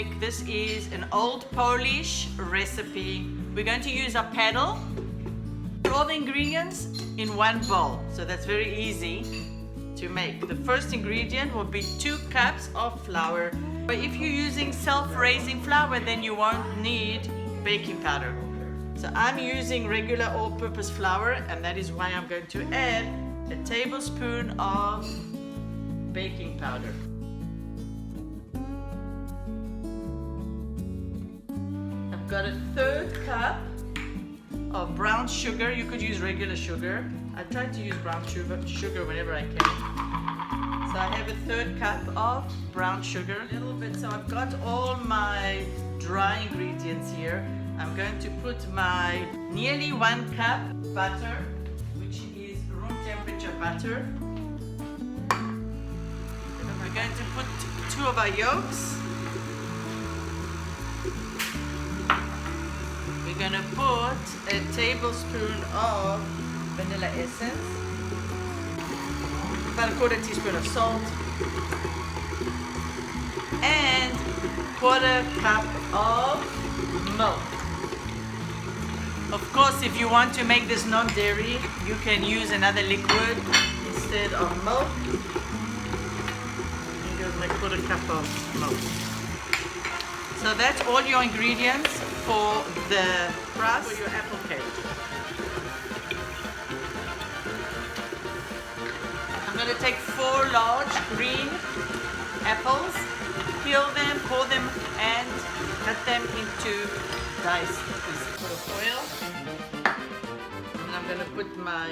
make, this is an old Polish recipe. We're going to use a paddle. All the ingredients in one bowl, so that's very easy to make. The first ingredient will be 2 cups of flour. But if you're using self-raising flour, then you won't need baking powder. So I'm using regular all-purpose flour, and that is why I'm going to add a tablespoon of baking powder. I've got a 1/3 cup of brown sugar. You could use regular sugar. I try to use brown sugar whenever I can. So I have a 1/3 cup of brown sugar. A little bit, so I've got all my dry ingredients here. I'm going to put my nearly 1 cup butter, which is room temperature butter. And we're going to put 2 of our yolks. We're going to put a tablespoon of vanilla essence, about a 1/4 teaspoon of salt, and 1/4 cup of milk. Of course, if you want to make this non-dairy, you can use another liquid instead of milk. You use like 1/4 cup of milk. So that's all your ingredients for the crust for your apple cake. I'm going to take 4 large green apples, peel them, core them, and cut them into diced pieces. Put of oil, and I'm going to put my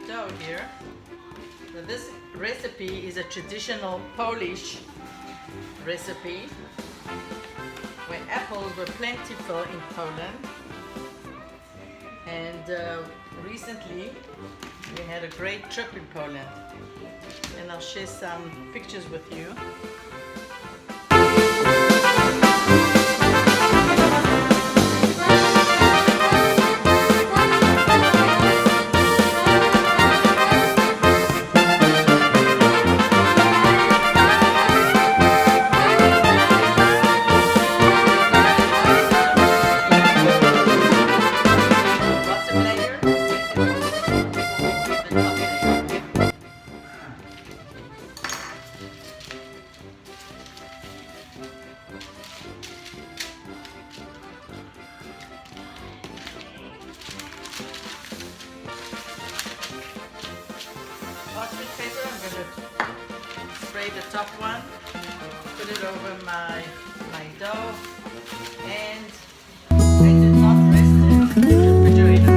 dough here. So this recipe is a traditional Polish recipe where apples were plentiful in Poland, and recently we had a great trip in Poland, and I'll share some pictures with you. Parchment paper, I'm going to spray the top one, put it over my dough, and let it not rest in the refrigerator.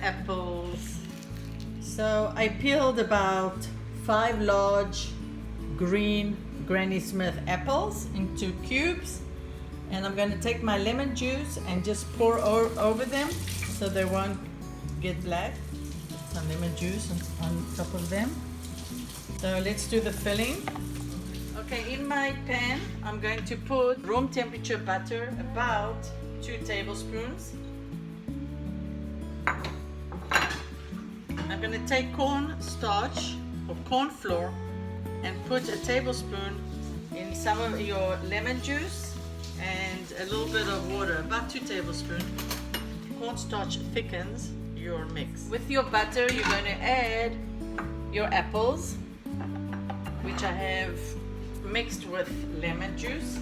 Apples. So I peeled about 5 large green Granny Smith apples into cubes, and I'm going to take my lemon juice and just pour over them so they won't get black. Some lemon juice on top of them. So let's do the filling. Okay, in my pan I'm going to put room temperature butter, about 2 tablespoons. I'm going to take cornstarch or corn flour and put a tablespoon in some of your lemon juice and a little bit of water, about 2 tablespoons. Cornstarch thickens your mix. With your butter, you're going to add your apples, which I have mixed with lemon juice.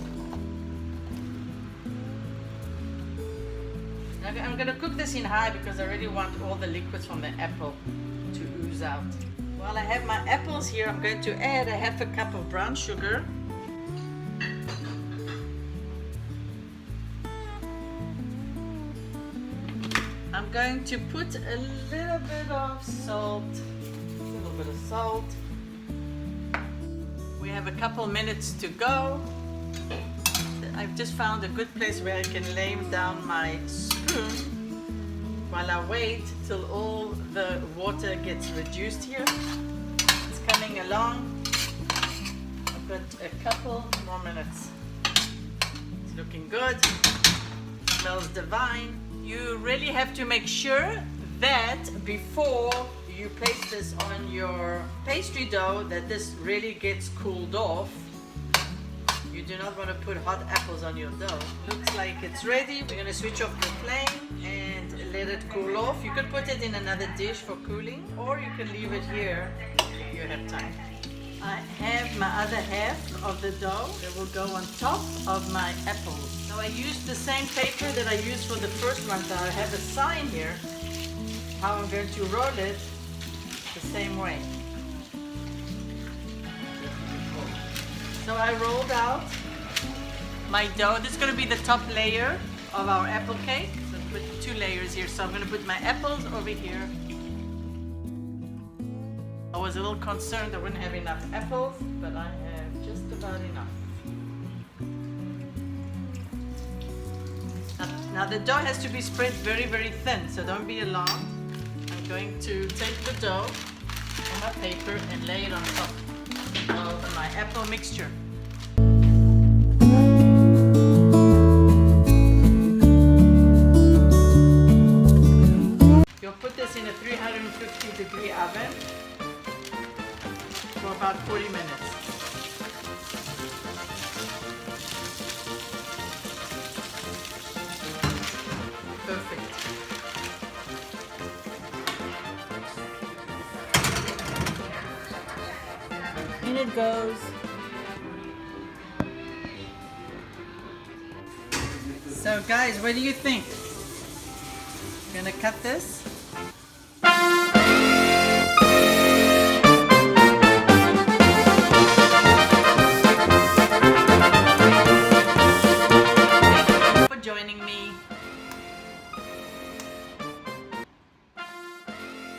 I'm going to cook this in high because I really want all the liquids from the apple to ooze out. While I have my apples here, I'm going to add a 1/2 cup of brown sugar. I'm going to put a little bit of salt, We have a couple minutes to go. I've just found a good place where I can lay down my spoon while I wait till all the water gets reduced here. It's coming along. I've got a couple more minutes. It's looking good. Smells divine. You really have to make sure that before you place this on your pastry dough that this really gets cooled off. You do not want to put hot apples on your dough. Looks like it's ready. We're going to switch off the flame and let it cool off. You could put it in another dish for cooling, or you can leave it here if you have time. I have my other half of the dough that will go on top of my apples. So I used the same paper that I used for the first one, so I have a sign here how I'm going to roll it the same way. So I rolled out my dough. This is going to be the top layer of our apple cake. So I put 2 layers here. So I'm going to put my apples over here. I was a little concerned I wouldn't have enough apples, but I have just about enough. Now the dough has to be spread very, very thin, so don't be alarmed. I'm going to take the dough on my paper and lay it on top of my apple mixture. You'll put this in a 350-degree oven for about 40 minutes. Perfect. In it goes. So guys, what do you think? I'm gonna cut this.